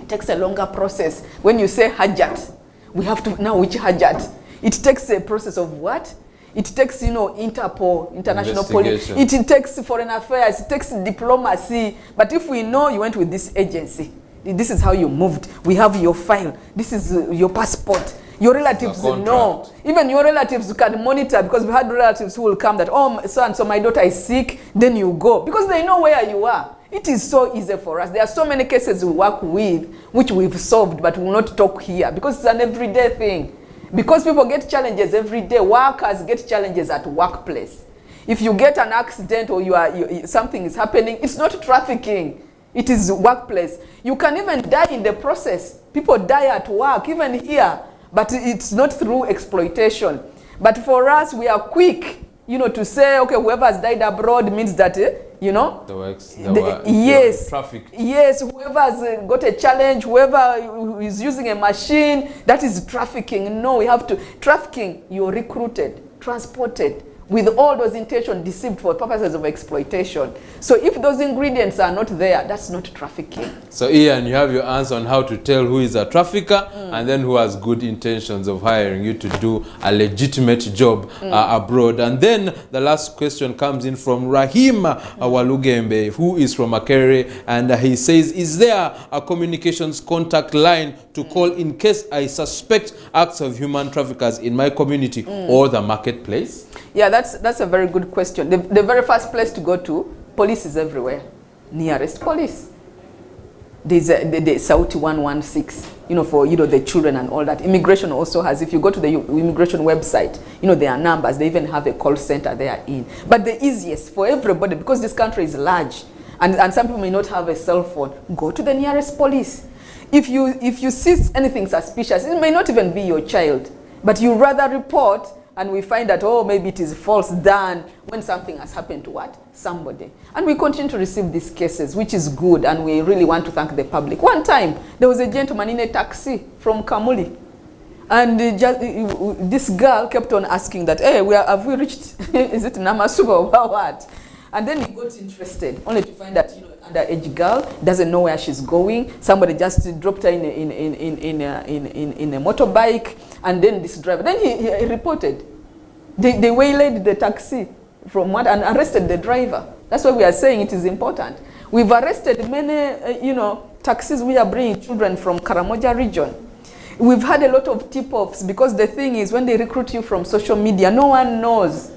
It takes a longer process. When you say hajat, we have to know which hajat. It takes a process of what? It takes, you know, Interpol, international police. It takes foreign affairs. It takes diplomacy. But if we know you went with this agency, this is how you moved. We have your file. This is your passport. Your relatives know. Even your relatives can monitor, because we had relatives who will come that, oh, so and so, my daughter is sick. Then you go, because they know where you are. It is so easy for us. There are so many cases we work with, which we've solved, but we will not talk here, because it's an everyday thing. Because people get challenges every day. Workers get challenges at workplace. If you get an accident or something is happening, it's not trafficking. It is workplace. You can even die in the process. People die at work, even here. But it's not through exploitation. But for us, we are quick, you know, to say, okay, whoever has died abroad means that, you know, yes, trafficked. Yes, whoever has got a challenge, whoever is using a machine, that is trafficking. No, we have to, trafficking, you're recruited, transported, with all those intentions deceived for purposes of exploitation. So if those ingredients are not there, that's not trafficking. So Ian, you have your answer on how to tell who is a trafficker and then who has good intentions of hiring you to do a legitimate job abroad. And then the last question comes in from Rahim Walugembe, who is from Akere, and he says, is there a communications contact line to call in case I suspect acts of human traffickers in my community or the marketplace? Yeah, that's a very good question. The very first place to go to, police is everywhere. Nearest police. There's the Sauti 116, you know, for, you know, the children and all that. Immigration also has, if you go to the immigration website, you know, there are numbers. They even have a call center there in. But the easiest for everybody, because this country is large, and some people may not have a cell phone, go to the nearest police. If you see anything suspicious, it may not even be your child, but you rather report, and we find that, oh, maybe it is false, than when something has happened to what? Somebody. And we continue to receive these cases, which is good, and we really want to thank the public. One time, there was a gentleman in a taxi from Kamuli, and this girl kept on asking that, hey, have we reached, is it Namasuba or what? And then he got interested, only to find that, you know, underage girl doesn't know where she's going. Somebody just dropped her in a motorbike, and then this driver. Then he reported. They waylaid the taxi from what and arrested the driver. That's why we are saying it is important. We've arrested many, you know, taxis. We are bringing children from Karamoja region. We've had a lot of tip-offs, because the thing is, when they recruit you from social media, no one knows.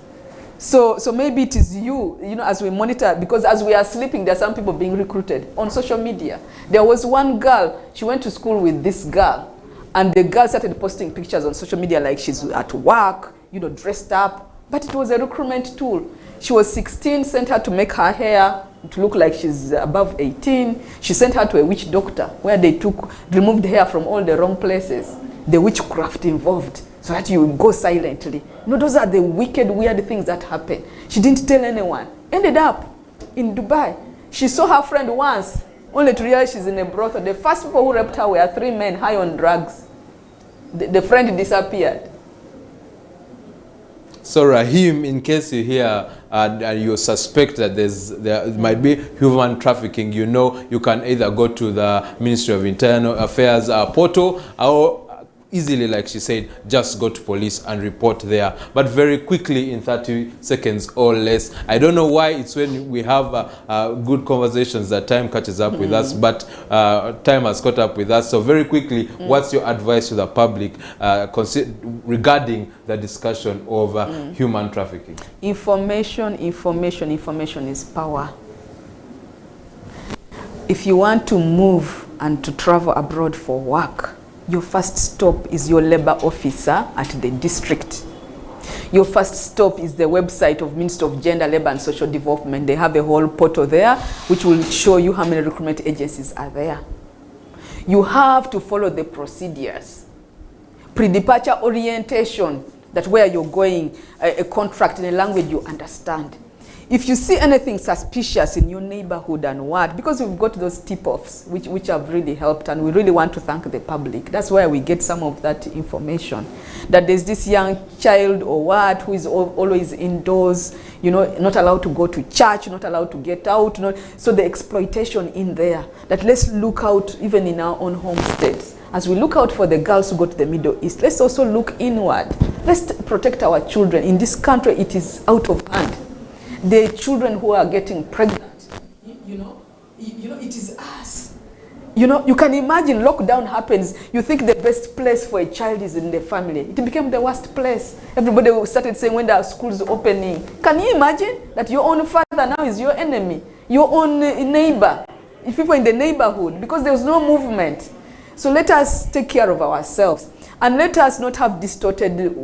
So maybe it is you know, as we monitor, because as we are sleeping, there are some people being recruited on social media. There was one girl, she went to school with this girl, and the girl started posting pictures on social media like she's at work, you know, dressed up, but it was a recruitment tool. She was 16, sent her to make her hair to look like she's above 18. She sent her to a witch doctor, where they removed hair from all the wrong places. The witchcraft involved, so that you go silently. You know, those are the wicked, weird things that happen. She didn't tell anyone. Ended up in Dubai. She saw her friend once, only to realize she's in a brothel. The first people who raped her were 3 men high on drugs. The friend disappeared. So Rahim, in case you hear and you suspect that there might be human trafficking, you know, you can either go to the Ministry of Internal Affairs portal, or easily, like she said, just go to police and report there. But very quickly, in 30 seconds or less. I don't know why it's when we have good conversations that time catches up with us, but time has caught up with us. So very quickly, what's your advice to the public regarding the discussion of human trafficking? Information is power. If you want to move and to travel abroad for work, your first stop is your labor officer at the district. Your first stop is the website of Ministry of Gender, Labor and Social Development. They have a whole portal there which will show you how many recruitment agencies are there. You have to follow the procedures. Pre-departure orientation, that where you're going, a contract in a language you understand. if you see anything suspicious in your neighborhood and what, because we've got those tip-offs which have really helped, and we really want to thank the public. That's where we get some of that information, that there's this young child or what who is always indoors, you know, not allowed to go to church, not allowed to get out, so the exploitation in there, that let's look out even in our own homesteads. As we look out for the girls who go to the Middle East, let's also look inward. Let's protect our children. In this country, it is out of hand. The children who are getting pregnant, you know, it is us. You know, you can imagine lockdown happens. You think the best place for a child is in the family. It became the worst place. Everybody started saying when there are schools opening. Can you imagine that your own father now is your enemy, your own neighbor, people in the neighborhood, because there was no movement. So let us take care of ourselves, and let us not have distorted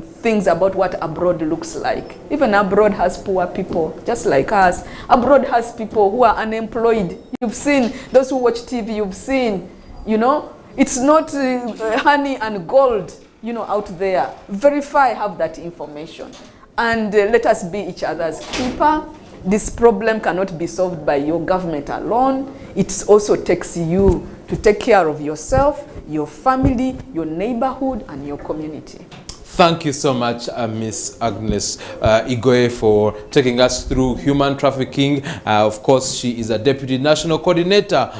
things about what abroad looks like. Even abroad has poor people, just like us. Abroad has people who are unemployed. You've seen those who watch TV, you've seen, you know, it's not honey and gold, you know, out there. Verify, have that information. And let us be each other's keeper. This problem cannot be solved by your government alone. It also takes you to take care of yourself, your family, your neighborhood, and your community. Thank you so much, Miss Agnes Igoye, for taking us through human trafficking. Of course, she is a Deputy National Coordinator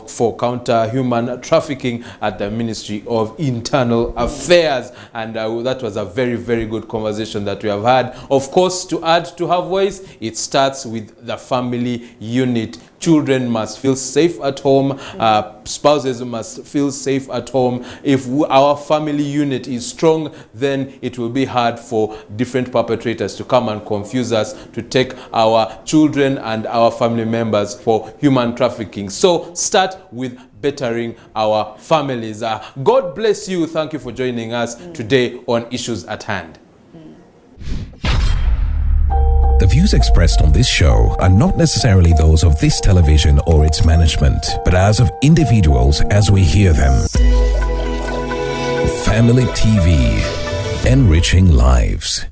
for Counter Human Trafficking at the Ministry of Internal Affairs. And that was a very, very good conversation that we have had. Of course, to add to her voice, it starts with the family unit. Children must feel safe at home. Spouses must feel safe at home. If our family unit is strong, then it will be hard for different perpetrators to come and confuse us, to take our children and our family members for human trafficking. So start with bettering our families. God bless you. Thank you for joining us today on Issues at Hand. The views expressed on this show are not necessarily those of this television or its management, but as of individuals as we hear them. Family TV, enriching lives.